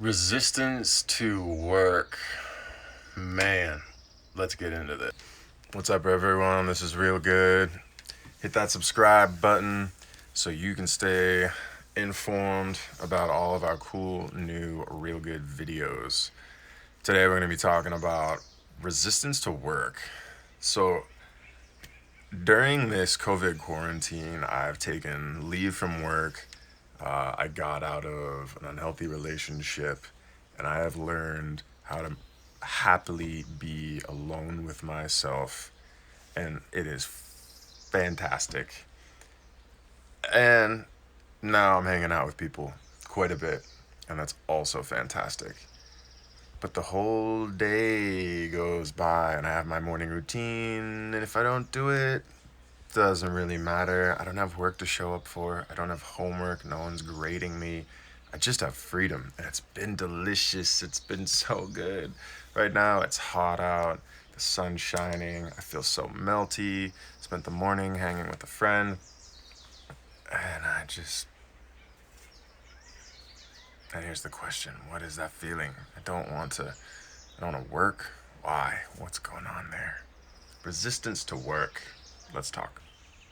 Resistance to work. Man, let's get into this. What's up, everyone? This is Real Good. Hit that subscribe button so you can stay informed about all of our cool new Real Good videos. Today, we're going to be talking about resistance to work. So, during this COVID quarantine, I've taken leave from work. I got out of an unhealthy relationship, and I have learned how to happily be alone with myself, and it is fantastic. And now I'm hanging out with people quite a bit, and that's also fantastic. But the whole day goes by, and I have my morning routine, and if I don't do it, doesn't really matter. I don't have work to show up for. I don't have homework. No one's grading me. I just have freedom, and it's been delicious. It's been so good. Right now, it's hot out. The sun's shining. I feel so melty. Spent the morning hanging with a friend, and and here's the question: what is that feeling? I don't want to work. Why? What's going on there? Resistance to work. Let's talk.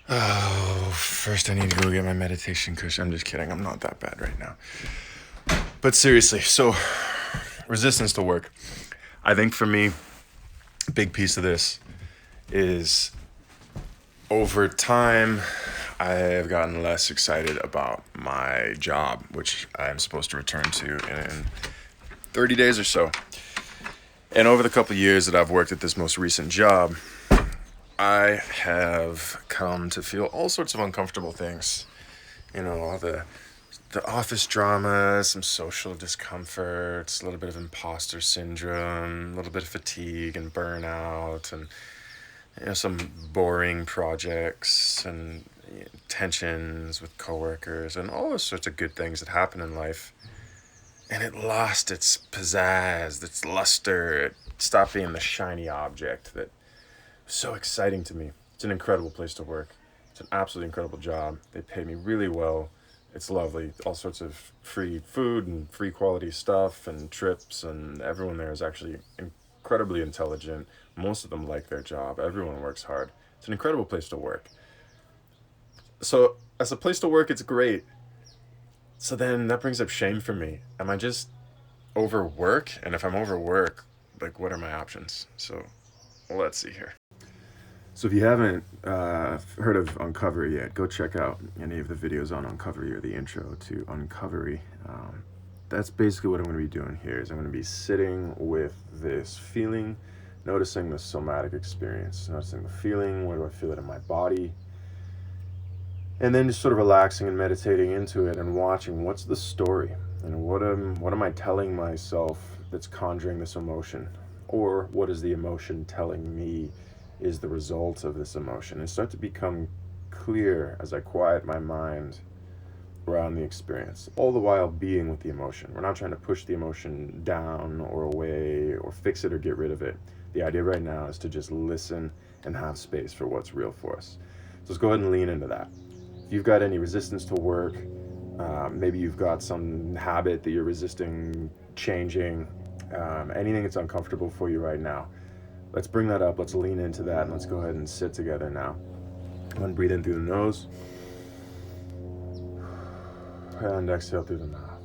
Oh, first I need to go get my meditation cushion. I'm just kidding. I'm not that bad right now. But seriously, so resistance to work. I think for me, a big piece of this is over time, I have gotten less excited about my job, which I'm supposed to return to in 30 days or so. And over the couple of years that I've worked at this most recent job, I have come to feel all sorts of uncomfortable things. You know, the office drama, some social discomforts, a little bit of imposter syndrome, a little bit of fatigue and burnout, and some boring projects and tensions with coworkers and all those sorts of good things that happen in life. And it lost its pizzazz, its luster. It stopped being the shiny object that so exciting to me. It's an incredible place to work. It's an absolutely incredible job. They pay me really well. It's lovely. All sorts of free food and free quality stuff and trips, and everyone there is actually incredibly intelligent. Most of them like their job. Everyone works hard. It's an incredible place to work. So as a place to work, it's great. So then that brings up shame for me. Am I just overwork? And if I'm overwork, what are my options? So let's see here. So if you haven't heard of Uncovery yet, go check out any of the videos on Uncovery or the intro to Uncovery. That's basically what I'm going to be doing here. Is I'm going to be sitting with this feeling, noticing the somatic experience, noticing the feeling. Where do I feel it in my body? And then just sort of relaxing and meditating into it and watching what's the story and what am I telling myself that's conjuring this emotion, or what is the emotion telling me is the result of this emotion, and start to become clear as I quiet my mind around the experience, all the while being with the emotion. We're not trying to push the emotion down or away or fix it or get rid of it. The idea right now is to just listen and have space for what's real for us. So let's go ahead and lean into that. If you've got any resistance to work, maybe you've got some habit that you're resisting changing, anything that's uncomfortable for you right now, let's bring that up. Let's lean into that, and let's go ahead and sit together now. I'm going to breathe in through the nose and exhale through the mouth.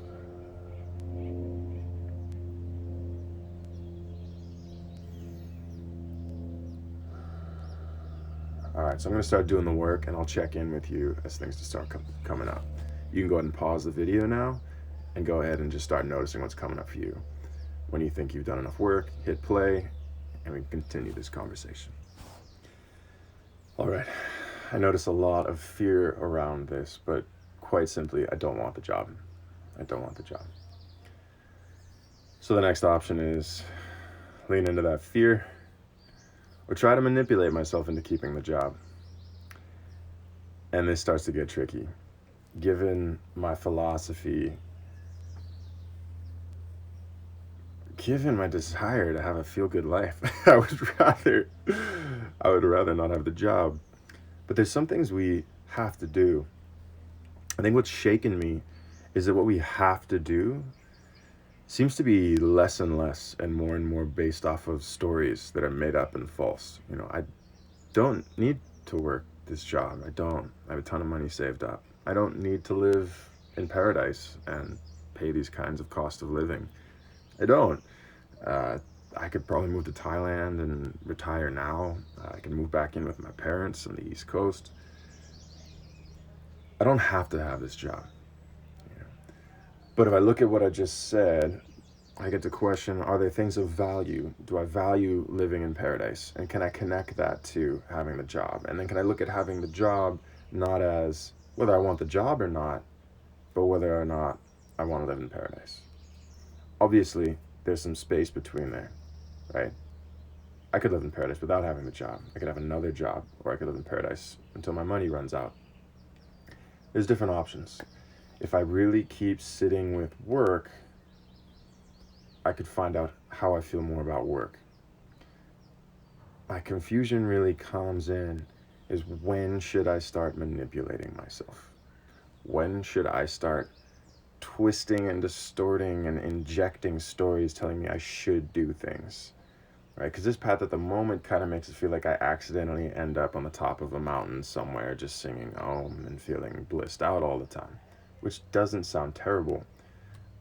All right, so I'm going to start doing the work, and I'll check in with you as things just start coming up. You can go ahead and pause the video now and go ahead and just start noticing what's coming up for you. When you think you've done enough work, hit play, and we can continue this conversation. All right, I notice a lot of fear around this, but quite simply, I don't want the job. I don't want the job. So the next option is lean into that fear or try to manipulate myself into keeping the job. And this starts to get tricky. Given my philosophy, given my desire to have a feel-good life, I would rather not have the job. But there's some things we have to do. I think what's shaken me is that what we have to do seems to be less and more based off of stories that are made up and false. I don't need to work this job. I don't. I have a ton of money saved up. I don't need to live in paradise and pay these kinds of cost of living. I don't. Uh, I could probably move to Thailand and retire now. I can move back in with my parents on the East Coast. I don't have to have this job. You know? But if I look at what I just said, I get to question, are there things of value? Do I value living in paradise? And can I connect that to having the job? And then can I look at having the job not as whether I want the job or not, but whether or not I want to live in paradise? Obviously, there's some space between there, right? I could live in paradise without having the job. I could have another job, or I could live in paradise until my money runs out. There's different options. If I really keep sitting with work, I could find out how I feel more about work. My confusion really comes in is when should I start manipulating myself? When should I start twisting and distorting and injecting stories telling me I should do things? Right? Because this path at the moment kind of makes it feel like I accidentally end up on the top of a mountain somewhere just singing Om and feeling blissed out all the time, which doesn't sound terrible,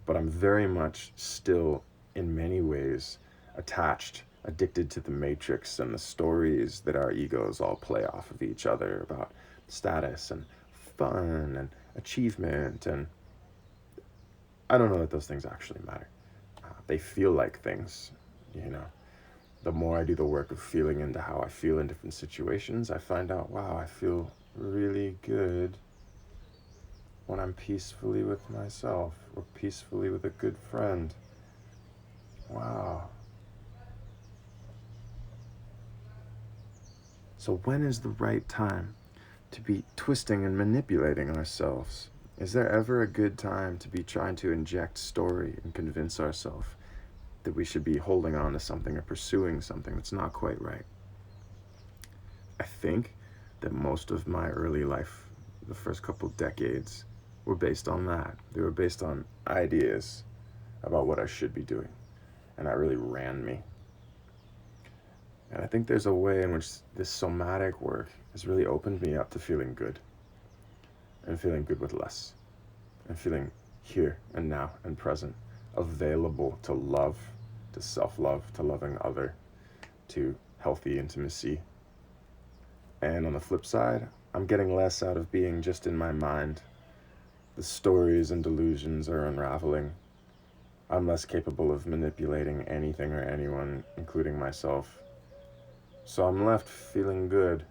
but I'm very much still, in many ways, attached, addicted to the matrix and the stories that our egos all play off of each other about status and fun and achievement. And I don't know that those things actually matter. They feel like things, you know. The more I do the work of feeling into how I feel in different situations, I find out, wow, I feel really good when I'm peacefully with myself or peacefully with a good friend. Wow. So when is the right time to be twisting and manipulating ourselves? Is there ever a good time to be trying to inject story and convince ourselves that we should be holding on to something or pursuing something that's not quite right? I think that most of my early life, the first couple decades, were based on that. They were based on ideas about what I should be doing, and that really ran me. And I think there's a way in which this somatic work has really opened me up to feeling good, and feeling good with less, and feeling here and now and present, available to love, to self-love, to loving other, to healthy intimacy. And on the flip side, I'm getting less out of being just in my mind. The stories and delusions are unraveling. I'm less capable of manipulating anything or anyone, including myself. So I'm left feeling good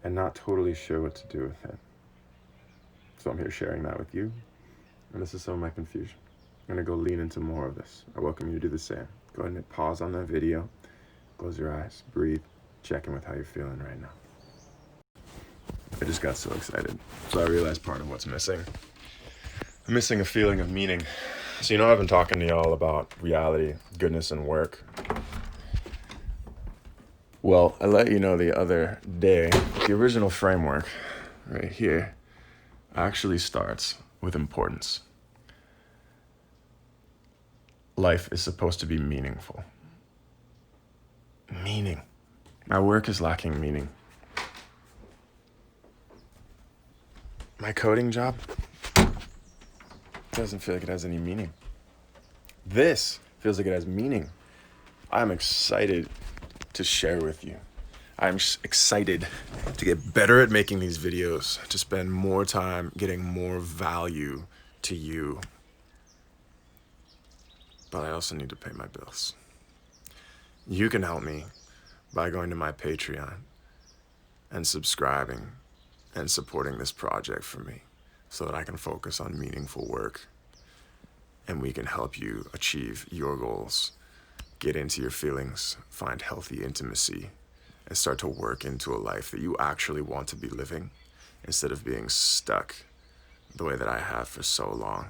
and not totally sure what to do with it. So I'm here sharing that with you, and this is some of my confusion. I'm gonna go lean into more of this. I welcome you to do the same. Go ahead and pause on the video, close your eyes, breathe, check in with how you're feeling right now. I just got so excited. So I realized part of what's missing. I'm missing a feeling of meaning. So I've been talking to y'all about reality, goodness, and work. Well, I let you know the other day, the original framework right here actually starts with importance. Life is supposed to be meaningful. Meaning. My work is lacking meaning. My coding job doesn't feel like it has any meaning. This feels like it has meaning. I'm excited to share with you. I'm excited to get better at making these videos, to spend more time getting more value to you. But I also need to pay my bills. You can help me by going to my Patreon and subscribing and supporting this project for me so that I can focus on meaningful work and we can help you achieve your goals, get into your feelings, find healthy intimacy, and start to work into a life that you actually want to be living instead of being stuck the way that I have for so long,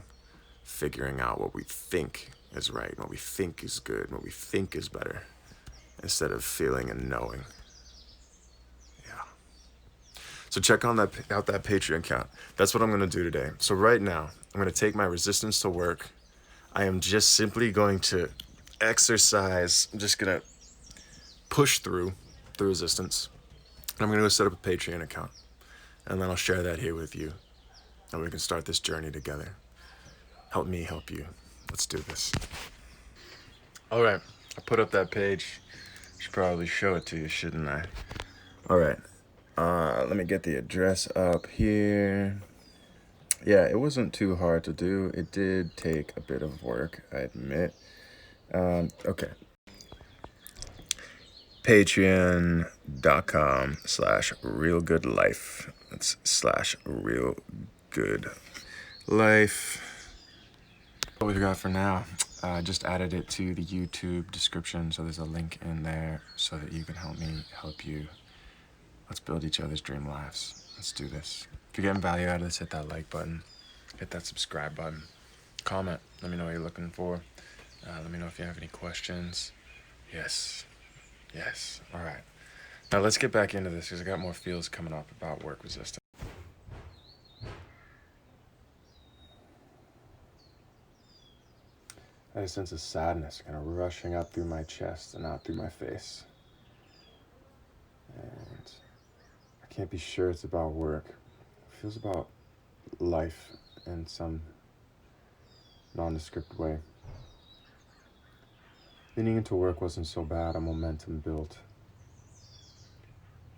figuring out what we think is right, what we think is good, what we think is better, instead of feeling and knowing. Yeah. So check out that Patreon account. That's what I'm going to do today. So right now, I'm going to take my resistance to work. I am just simply going to exercise. I'm just going to push through the resistance. I'm going to go set up a Patreon account, and then I'll share that here with you, and we can start this journey together. Help me help you. Let's do this. All right, I put up that page. Should probably show it to you, shouldn't I? All right, let me get the address up here. Yeah, it wasn't too hard to do. It did take a bit of work, I admit. Okay. Patreon.com/realgoodlife. That's /realgoodlife. What we've got for now, I just added it to the YouTube description, so there's a link in there so that you can help me help you. Let's build each other's dream lives. Let's do this. If you're getting value out of this, hit that like button, hit that subscribe button, comment, let me know what you're looking for. Let me know if you have any questions. Yes. All right. Now let's get back into this because I got more feels coming up about work resistance. I had a sense of sadness kind of rushing up through my chest and out through my face. And I can't be sure it's about work. It feels about life in some nondescript way. Leaning into work wasn't so bad, a momentum built.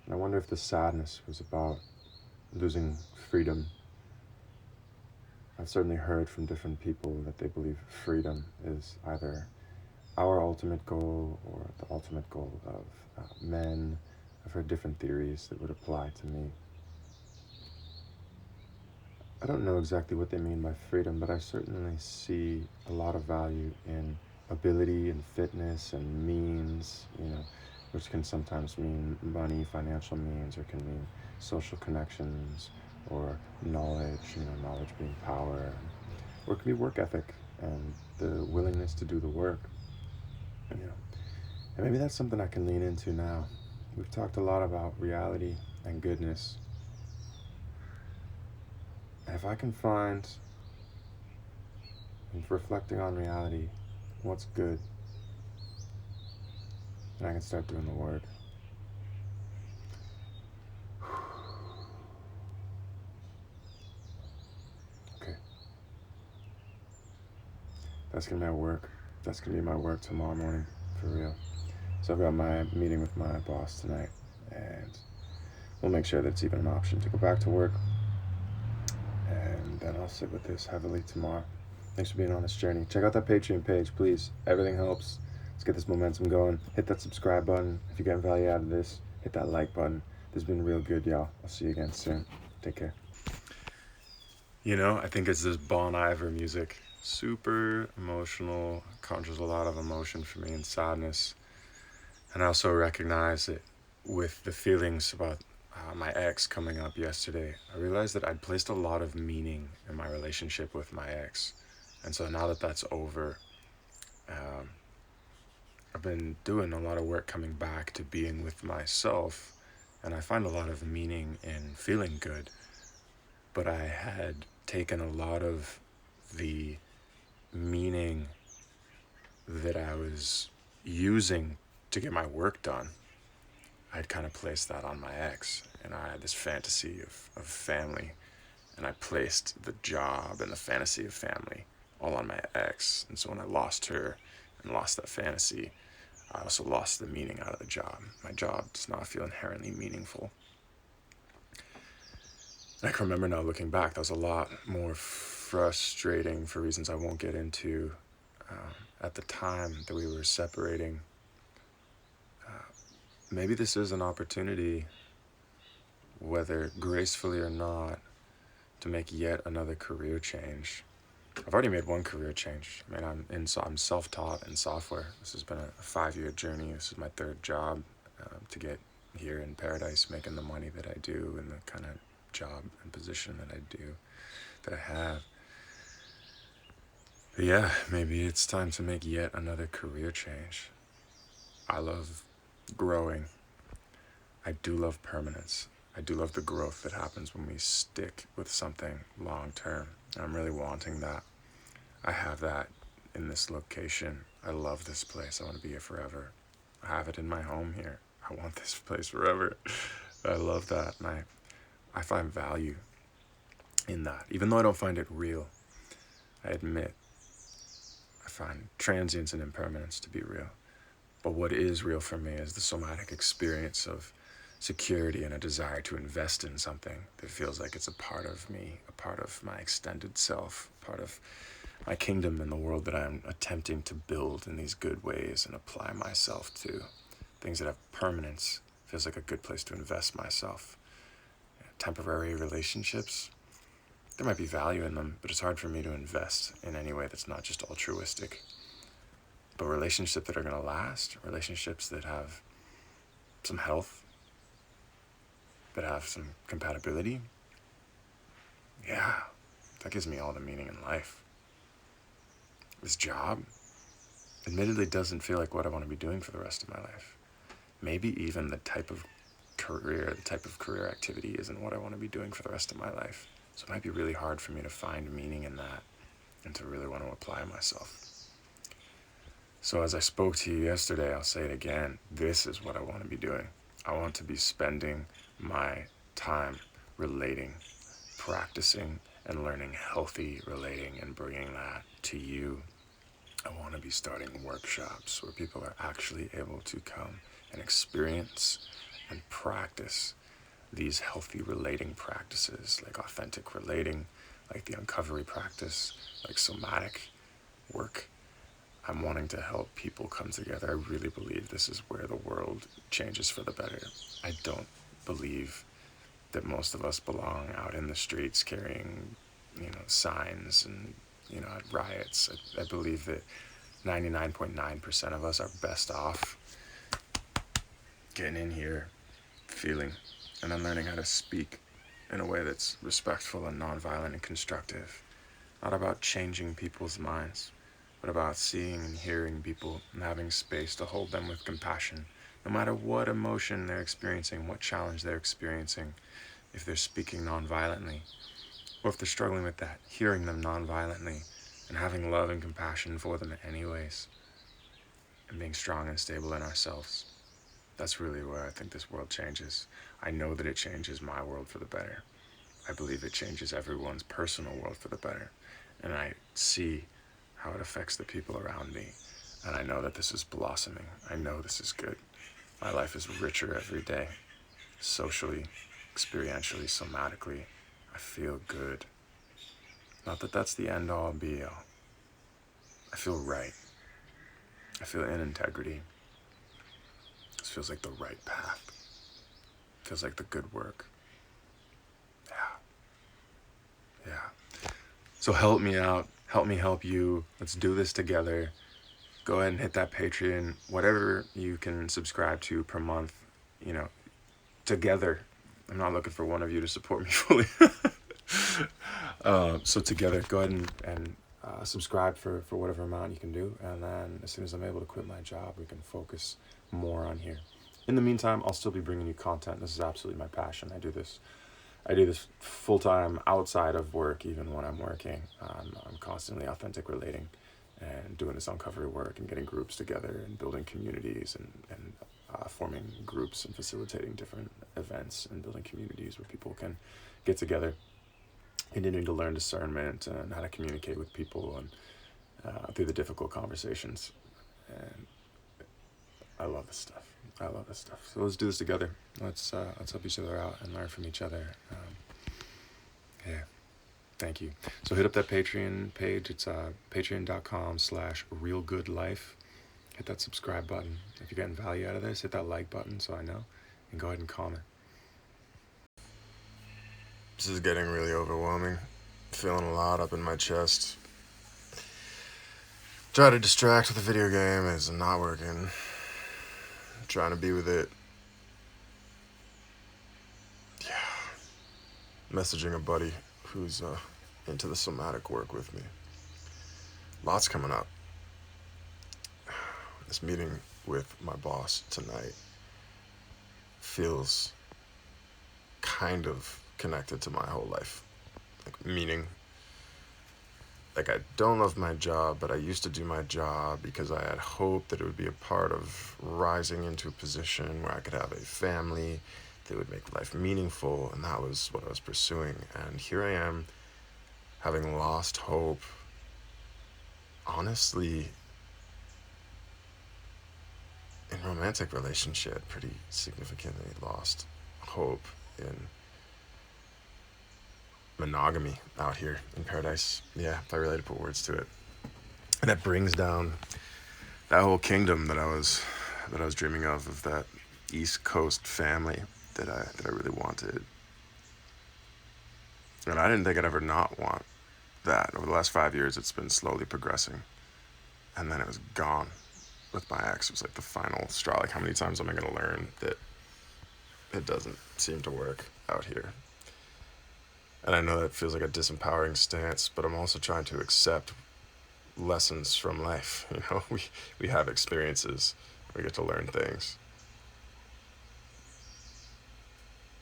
And I wonder if the sadness was about losing freedom. I've certainly heard from different people that they believe freedom is either our ultimate goal or the ultimate goal of men. I've heard different theories that would apply to me. I don't know exactly what they mean by freedom, but I certainly see a lot of value in ability and fitness and means, which can sometimes mean money, financial means, or can mean social connections or knowledge, knowledge being power, or it can be work ethic and the willingness to do the work, and maybe that's something I can lean into now. We've talked a lot about reality and goodness. And if I can find, in reflecting on reality, what's good, then I can start doing the work. Okay. That's gonna be my work. That's gonna be my work tomorrow morning, for real. So I've got my meeting with my boss tonight, and we'll make sure that it's even an option to go back to work. And then I'll sit with this heavily tomorrow. Thanks for being on this journey. Check out that Patreon page, please. Everything helps. Let's get this momentum going. Hit that subscribe button. If you're getting value out of this, hit that like button. This has been real good, y'all. I'll see you again soon. Take care. I think it's this Bon Iver music. Super emotional, conjures a lot of emotion for me and sadness. And I also recognize it with the feelings about my ex coming up yesterday. I realized that I'd placed a lot of meaning in my relationship with my ex. And so now that that's over, I've been doing a lot of work coming back to being with myself. And I find a lot of meaning in feeling good. But I had taken a lot of the meaning that I was using to get my work done. I'd kind of placed that on my ex, and I had this fantasy of family, and I placed the job and the fantasy of family all on my ex. And so when I lost her and lost that fantasy, I also lost the meaning out of the job. My job does not feel inherently meaningful. And I can remember now looking back, that was a lot more frustrating for reasons I won't get into. At the time that we were separating, maybe this is an opportunity, whether gracefully or not, to make yet another career change. I've already made one career change. I'm self-taught in software. This has been a 5-year journey. This is my third job to get here in paradise, making the money that I do and the kind of job and position that I do, that I have. But yeah, maybe it's time to make yet another career change. I love growing. I do love permanence. I do love the growth that happens when we stick with something long term. I'm really wanting that. I have that in this location. I love this place. I want to be here forever. I have it in my home here. I want this place forever. I love that. And I find value in that. Even though I don't find it real, I admit I find transience and impermanence to be real. But what is real for me is the somatic experience of security and a desire to invest in something that feels like it's a part of me, a part of my extended self, a part of my kingdom and the world that I'm attempting to build in these good ways and apply myself to. Things that have permanence feels like a good place to invest myself. Temporary relationships, there might be value in them, but it's hard for me to invest in any way that's not just altruistic. But relationships that are going to last, relationships that have some health, that have some compatibility, yeah, that gives me all the meaning in life. This job, admittedly, doesn't feel like what I want to be doing for the rest of my life. Maybe even the type of career activity isn't what I want to be doing for the rest of my life. So it might be really hard for me to find meaning in that and to really want to apply myself. So as I spoke to you yesterday, I'll say it again. This is what I want to be doing. I want to be spending my time relating, practicing, and learning healthy relating and bringing that to you. I want to be starting workshops where people are actually able to come and experience and practice these healthy relating practices, like authentic relating, like the uncovery practice, like somatic work. I'm wanting to help people come together. I really believe this is where the world changes for the better. I don't believe that most of us belong out in the streets carrying, signs and, at riots. I believe that 99.9% of us are best off getting in here, feeling, and then learning how to speak in a way that's respectful and nonviolent and constructive. Not about changing people's minds, but about seeing and hearing people and having space to hold them with compassion, no matter what emotion they're experiencing, what challenge they're experiencing. If they're speaking nonviolently, or if they're struggling with that, hearing them nonviolently and having love and compassion for them anyways, and being strong and stable in ourselves. That's really where I think this world changes. I know that it changes my world for the better. I believe it changes everyone's personal world for the better. And I see how it affects the people around me. And I know that this is blossoming. I know this is good. My life is richer every day. Socially, experientially, somatically. I feel good. Not that that's the end all be all. I feel right. I feel in integrity. This feels like the right path. Feels like the good work. Yeah. So help me out. Help me help you. Let's do this together. Go ahead and hit that Patreon. Whatever you can subscribe to per month, together. I'm not looking for one of you to support me fully. So together, go ahead and subscribe for whatever amount you can do. And then as soon as I'm able to quit my job, we can focus more on here. In the meantime, I'll still be bringing you content. This is absolutely my passion. I do this full-time outside of work, even when I'm working. I'm constantly authentic relating and doing this uncovery work and getting groups together and building communities and forming groups and facilitating different events and building communities where people can get together, continuing to learn discernment and how to communicate with people and through the difficult conversations. And I love this stuff. So let's do this together. Let's help each other out and learn from each other. Yeah. Thank you. So hit up that Patreon page. It's patreon.com/realgoodlife. Hit that subscribe button. If you're getting value out of this, hit that like button so I know. And go ahead and comment. This is getting really overwhelming. Feeling a lot up in my chest. Try to distract with a video game. It's not working. Trying to be with it. Yeah. Messaging a buddy who's into the somatic work with me. Lots coming up. This meeting with my boss tonight feels kind of connected to my whole life. Like meaning. like, I don't love my job, but I used to do my job because I had hoped that it would be a part of rising into a position where I could have a family that would make life meaningful, and that was what I was pursuing. And here I am, having lost hope, honestly, in romantic relationship, pretty significantly lost hope in monogamy out here in paradise. Yeah, if I really had to put words to it. And that brings down that whole kingdom that I was dreaming of that East Coast family that I really wanted. And I didn't think I'd ever not want that. Over the last 5 years, it's been slowly progressing. And then it was gone with my ex. It was like the final straw. Like, how many times am I going to learn that it doesn't seem to work out here? And I know that feels like a disempowering stance, but I'm also trying to accept lessons from life. We have experiences. We get to learn things.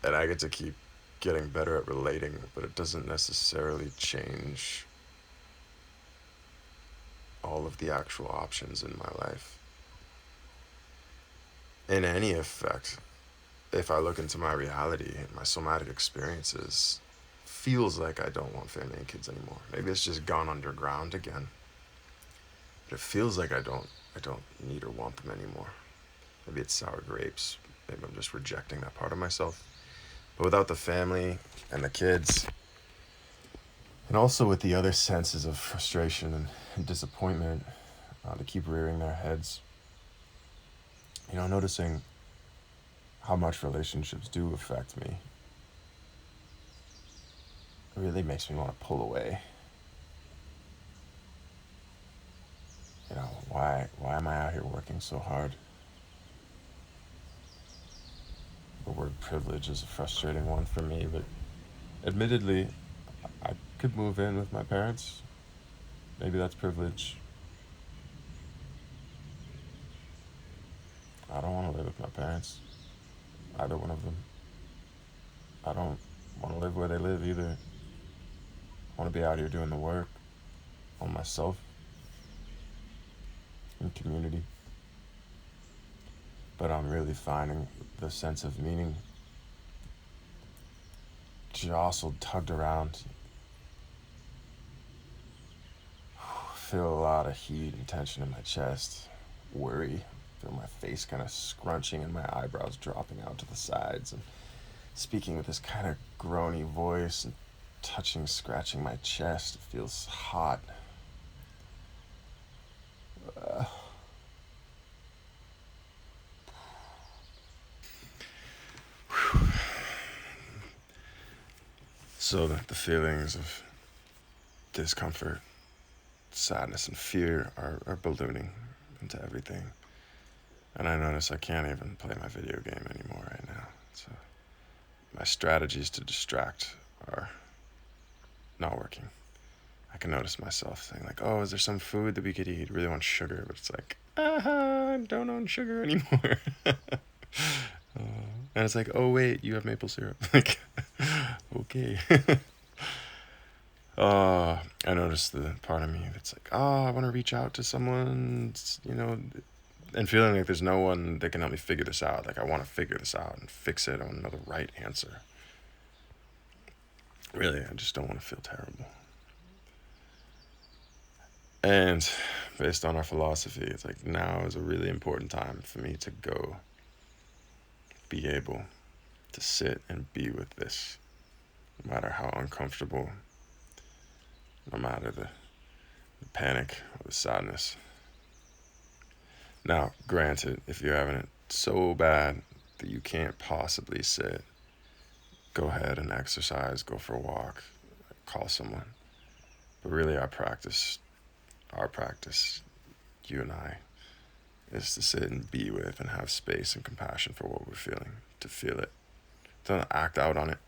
And I get to keep getting better at relating, but it doesn't necessarily change all of the actual options in my life. In any effect, if I look into my reality and my somatic experiences, feels like I don't want family and kids anymore. Maybe it's just gone underground again. But it feels like I don't need or want them anymore. Maybe it's sour grapes. Maybe I'm just rejecting that part of myself. But without the family and the kids, and also with the other senses of frustration and disappointment to keep rearing their heads, noticing how much relationships do affect me, it really makes me want to pull away. Why am I out here working so hard? The word privilege is a frustrating one for me, but admittedly, I could move in with my parents. Maybe that's privilege. I don't want to live with my parents, either one of them. I don't want to live where they live either. I want to be out here doing the work on myself and community. But I'm really finding the sense of meaning jostled, tugged around. Feel a lot of heat and tension in my chest, worry. Feel my face kind of scrunching and my eyebrows dropping out to the sides, and speaking with this kind of groany voice and scratching my chest. It feels hot. So the feelings of discomfort, sadness, and fear are ballooning into everything. And I notice I can't even play my video game anymore right now. So my strategies to distract are not working. I can notice myself saying like, oh, is there some food that we could eat? I really want sugar, but it's like, I don't own sugar anymore. And it's like, oh wait, you have maple syrup. Like, okay. I noticed the part of me that's like, I want to reach out to someone, and feeling like there's no one that can help me figure this out. Like, I want to figure this out and fix it. I want to know the right answer. Really, I just don't want to feel terrible. And based on our philosophy, it's like now is a really important time for me to go be able to sit and be with this, no matter how uncomfortable, no matter the panic or the sadness. Now, granted, if you're having it so bad that you can't possibly sit, go ahead and exercise, go for a walk, call someone. But really, our practice, you and I, is to sit and be with and have space and compassion for what we're feeling, to feel it. Don't act out on it,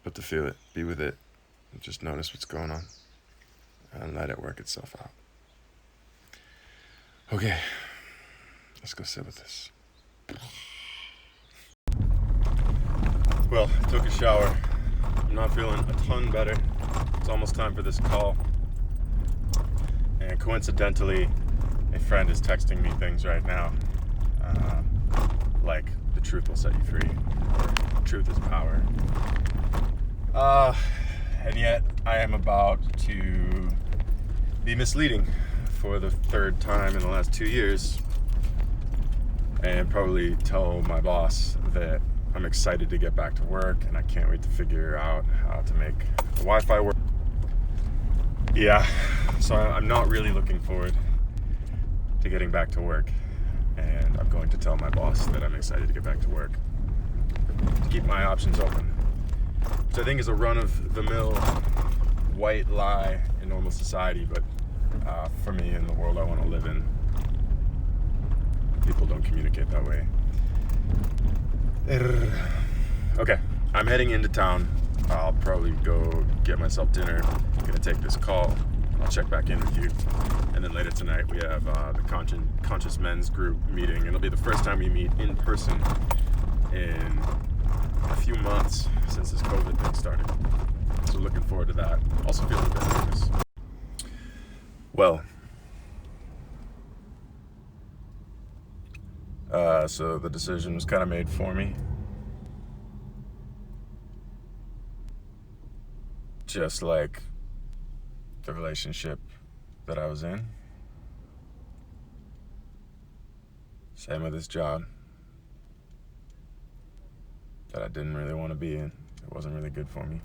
but to feel it, be with it, and just notice what's going on and let it work itself out. Okay, let's go sit with this. Well, took a shower. I'm not feeling a ton better. It's almost time for this call. And coincidentally, a friend is texting me things right now, like the truth will set you free, or truth is power. And yet I am about to be misleading for the third time in the last 2 years, and probably tell my boss that I'm excited to get back to work and I can't wait to figure out how to make the Wi-Fi work. Yeah, so I'm not really looking forward to getting back to work, and I'm going to tell my boss that I'm excited to get back to work, to keep my options open, which I think is a run-of-the-mill white lie in normal society, but for me, in the world I want to live in, people don't communicate that way. Okay, I'm heading into town. I'll probably go get myself dinner. I'm gonna take this call. I'll check back in with you. And then later tonight we have the Conscious Men's group meeting. And it'll be the first time we meet in person in a few months since this COVID thing started. So looking forward to that. Also feeling a bit nervous. Well, so the decision was kind of made for me. Just like the relationship that I was in. Same with this job that I didn't really want to be in. It wasn't really good for me.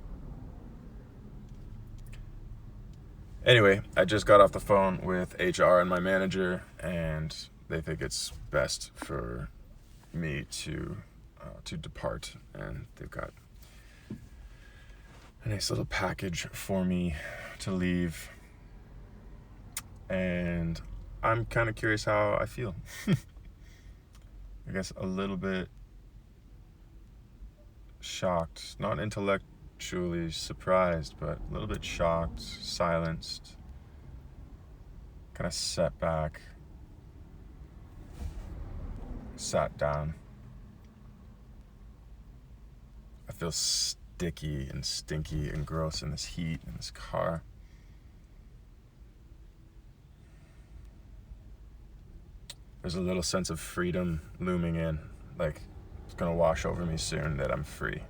Anyway, I just got off the phone with HR and my manager, and they think it's best for me to depart, and they've got a nice little package for me to leave, and I'm kind of curious how I feel. I guess a little bit shocked, not intellectually surprised, but a little bit shocked, silenced, kind of set back, sat down. I feel sticky and stinky and gross in this heat in this car. There's a little sense of freedom looming in, like it's gonna wash over me soon, that I'm free.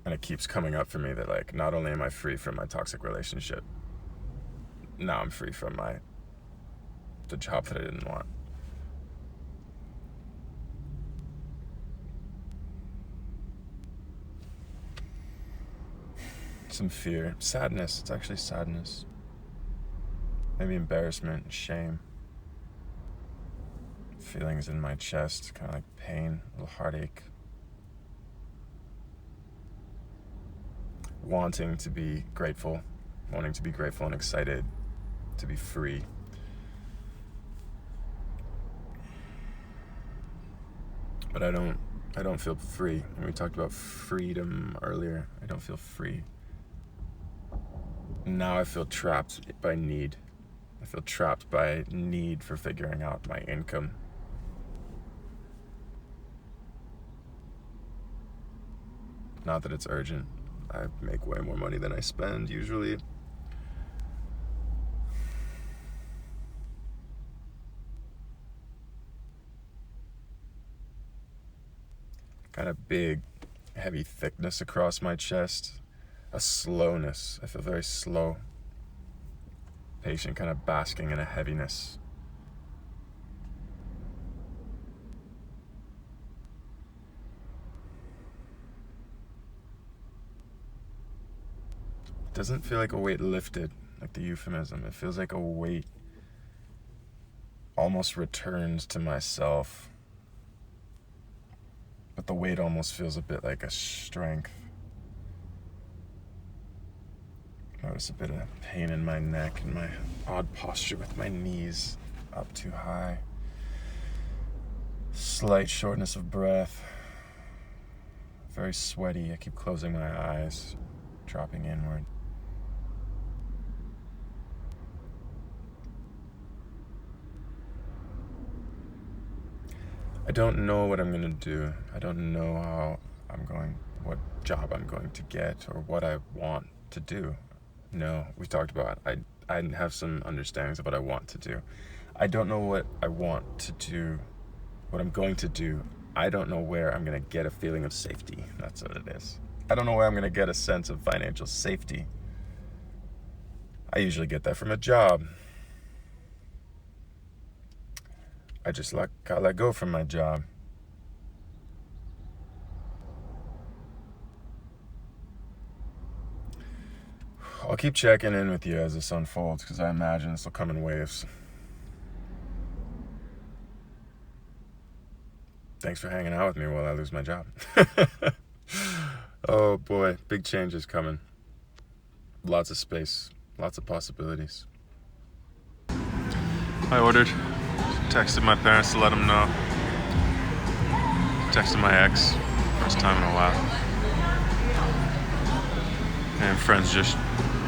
And it keeps coming up for me that, like, not only am I free from my toxic relationship, now I'm free from the job that I didn't want. Some fear, sadness. It's actually sadness. Maybe embarrassment and shame. Feelings in my chest, kind of like pain, a little heartache. Wanting to be grateful and excited to be free. But I don't feel free. And we talked about freedom earlier. I don't feel free. Now I feel trapped by need. I feel trapped by need for figuring out my income. Not that it's urgent. I make way more money than I spend usually. Kind of big, heavy thickness across my chest. A slowness. I feel very slow. Patient, kind of basking in a heaviness. It doesn't feel like a weight lifted, like the euphemism. It feels like a weight almost returns to myself. But the weight almost feels a bit like a strength. Notice a bit of pain in my neck and my odd posture with my knees up too high. Slight shortness of breath. Very sweaty. I keep closing my eyes, dropping inward. I don't know what I'm going to do. I don't know what job I'm going to get or what I want to do. No, we talked about I have some understandings of what I want to do. I don't know what I want to do, what I'm going to do. I don't know where I'm going to get a feeling of safety. That's what it is. I don't know where I'm going to get a sense of financial safety. I usually get that from a job. I just got let go from my job. I'll keep checking in with you as this unfolds because I imagine this will come in waves. Thanks for hanging out with me while I lose my job. Oh boy, big changes coming. Lots of space, lots of possibilities. I ordered, texted my parents to let them know. Texted my ex, first time in a while. And friends just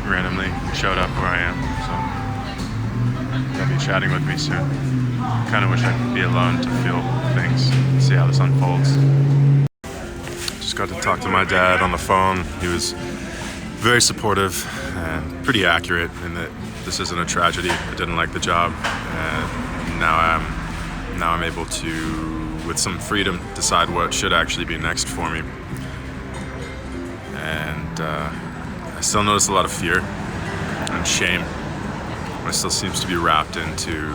randomly showed up where I am, so they'll be chatting with me soon. Kind of wish I could be alone to feel things, see how this unfolds. Just got to talk to my dad on the phone. He was very supportive and pretty accurate in that this isn't a tragedy. I didn't like the job, and now I'm able to, with some freedom, decide what should actually be next for me. And I still notice a lot of fear and shame. It still seems to be wrapped into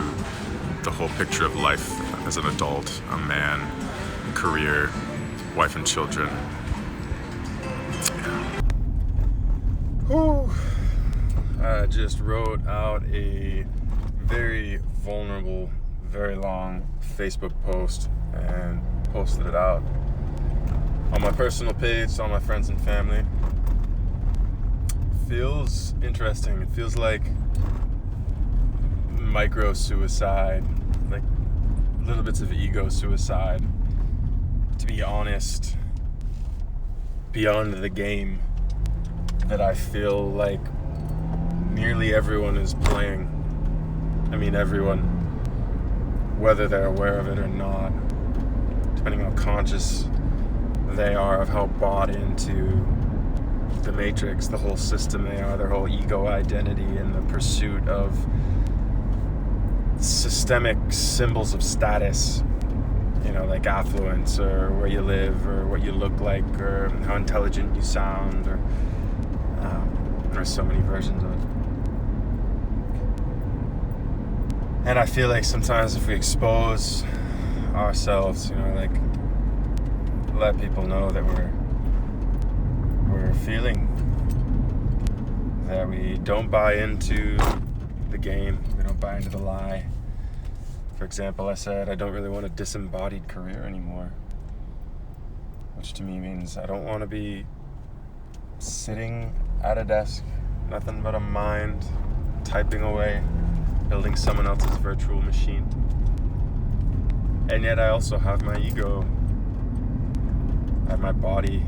the whole picture of life as an adult, a man, career, wife and children. Whew. I just wrote out a very vulnerable, very long Facebook post and posted it out on my personal page to all my friends and family. Feels interesting. It feels like micro suicide, like little bits of ego suicide. To be honest, beyond the game that I feel like nearly everyone is playing. I mean, everyone, whether they're aware of it or not, depending on how conscious they are of how bought into the matrix, the whole system they are, their whole ego identity and the pursuit of systemic symbols of status, like affluence or where you live or what you look like or how intelligent you sound, or there's so many versions of it. And I feel like sometimes if we expose ourselves, let people know that we're feeling, that we don't buy into the game, we don't buy into the lie. For example, I said I don't really want a disembodied career anymore, which to me means I don't want to be sitting at a desk, nothing but a mind, typing away, building someone else's virtual machine. And yet I also have my ego, I have my body,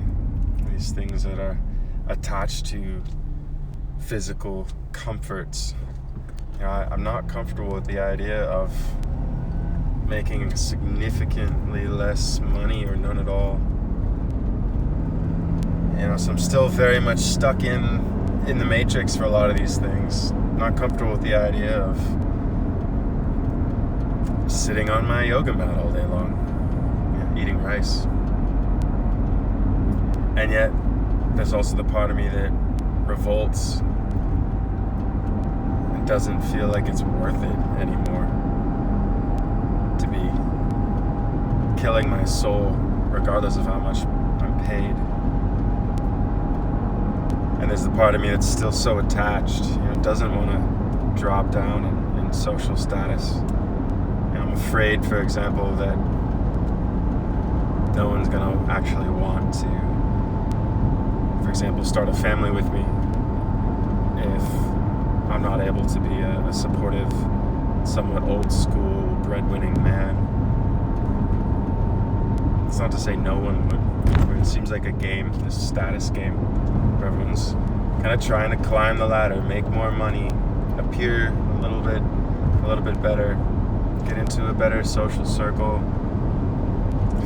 these things that are attached to physical comforts. I'm not comfortable with the idea of making significantly less money or none at all. So I'm still very much stuck in the matrix for a lot of these things. Not comfortable with the idea of sitting on my yoga mat all day long, eating rice. And yet, there's also the part of me that revolts and doesn't feel like it's worth it anymore to be killing my soul, regardless of how much I'm paid. And there's the part of me that's still so attached, doesn't want to drop down in social status. I'm afraid, for example, that no one's going to actually want to, for example, start a family with me if I'm not able to be a supportive, somewhat old school, breadwinning man. It's not to say no one would. It seems like a game, this status game, where everyone's kind of trying to climb the ladder, make more money, appear a little bit better, get into a better social circle,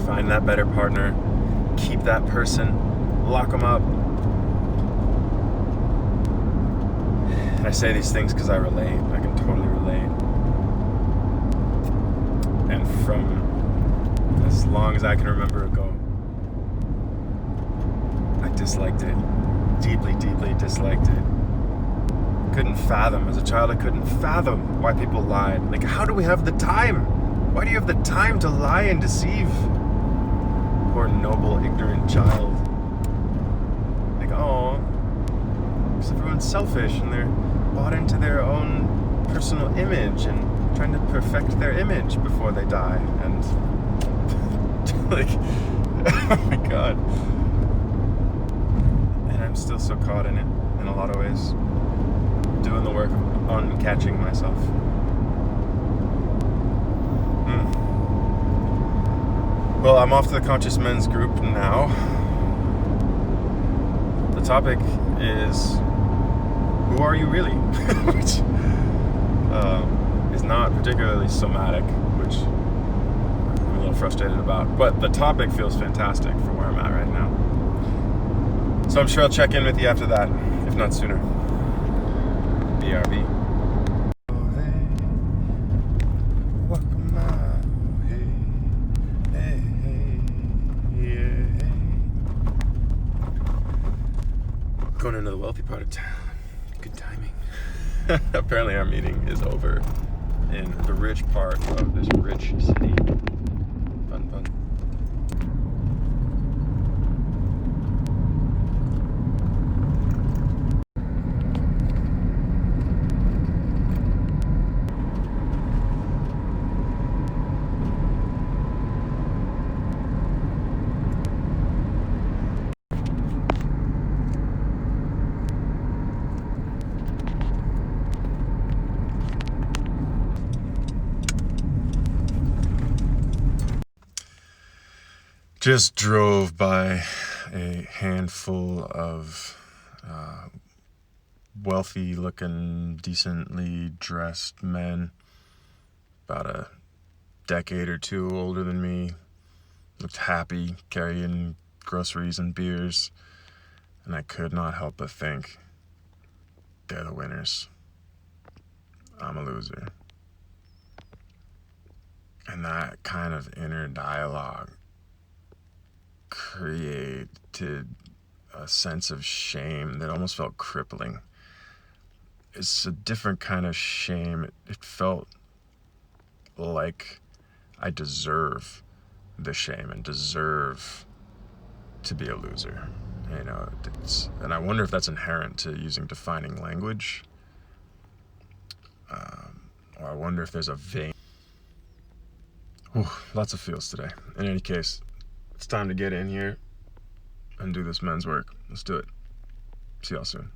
find that better partner, keep that person, lock them up. I say these things because I relate. I can totally relate. And from as long as I can remember ago, I disliked it. Deeply, deeply disliked it. Couldn't fathom. As a child, I couldn't fathom why people lied. Like, how do we have the time? Why do you have the time to lie and deceive? Poor, noble, ignorant child. Like, oh, because everyone's selfish and they're bought into their own personal image and trying to perfect their image before they die. And, like, oh my God. And I'm still so caught in it in a lot of ways. Doing the work on catching myself. Well, I'm off to the Conscious Men's group now. The topic is, who are you really? Which is not particularly somatic, which I'm a little frustrated about. But the topic feels fantastic for where I'm at right now. So I'm sure I'll check in with you after that, if not sooner. BRB. Going into the wealthy part of town. Good timing. Apparently our meeting is over in the rich part of this rich city. Fun, fun. Just drove by a handful of wealthy-looking, decently dressed men, about a decade or two older than me, looked happy, carrying groceries and beers, and I could not help but think, they're the winners. I'm a loser. And that kind of inner dialogue created a sense of shame that almost felt crippling. It's a different kind of shame. It felt like I deserve the shame and deserve to be a loser. You know, and I wonder if that's inherent to using defining language. Or I wonder if there's a vein. Whew, lots of feels today. In any case, it's time to get in here and do this men's work. Let's do it. See y'all soon.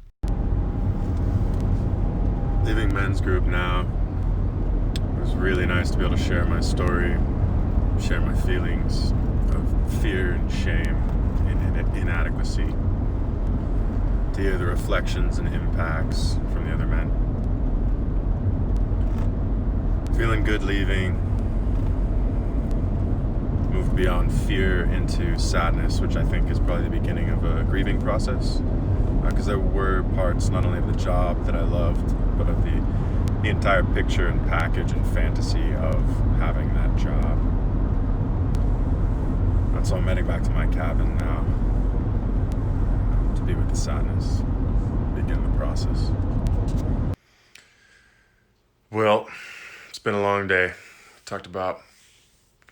Leaving men's group now. It was really nice to be able to share my story, share my feelings of fear and shame and inadequacy, to hear the reflections and impacts from the other men. Feeling good leaving. Moved beyond fear into sadness, which I think is probably the beginning of a grieving process. Because there were parts not only of the job that I loved, but of the entire picture and package and fantasy of having that job. And so I'm heading back to my cabin now to be with the sadness, begin the process. Well, it's been a long day. Talked about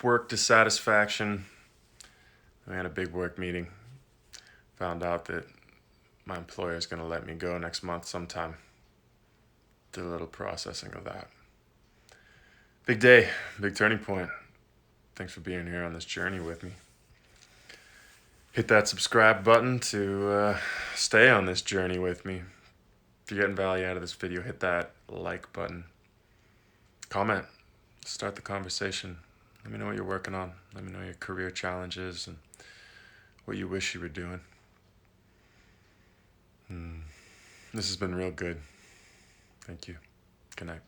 work dissatisfaction. We had a big work meeting. Found out that my employer is going to let me go next month sometime. Did a little processing of that. Big day, big turning point. Thanks for being here on this journey with me. Hit that subscribe button to stay on this journey with me. If you're getting value out of this video, hit that like button. Comment. Start the conversation. Let me know what you're working on. Let me know your career challenges and what you wish you were doing. This has been real good. Thank you. Good night.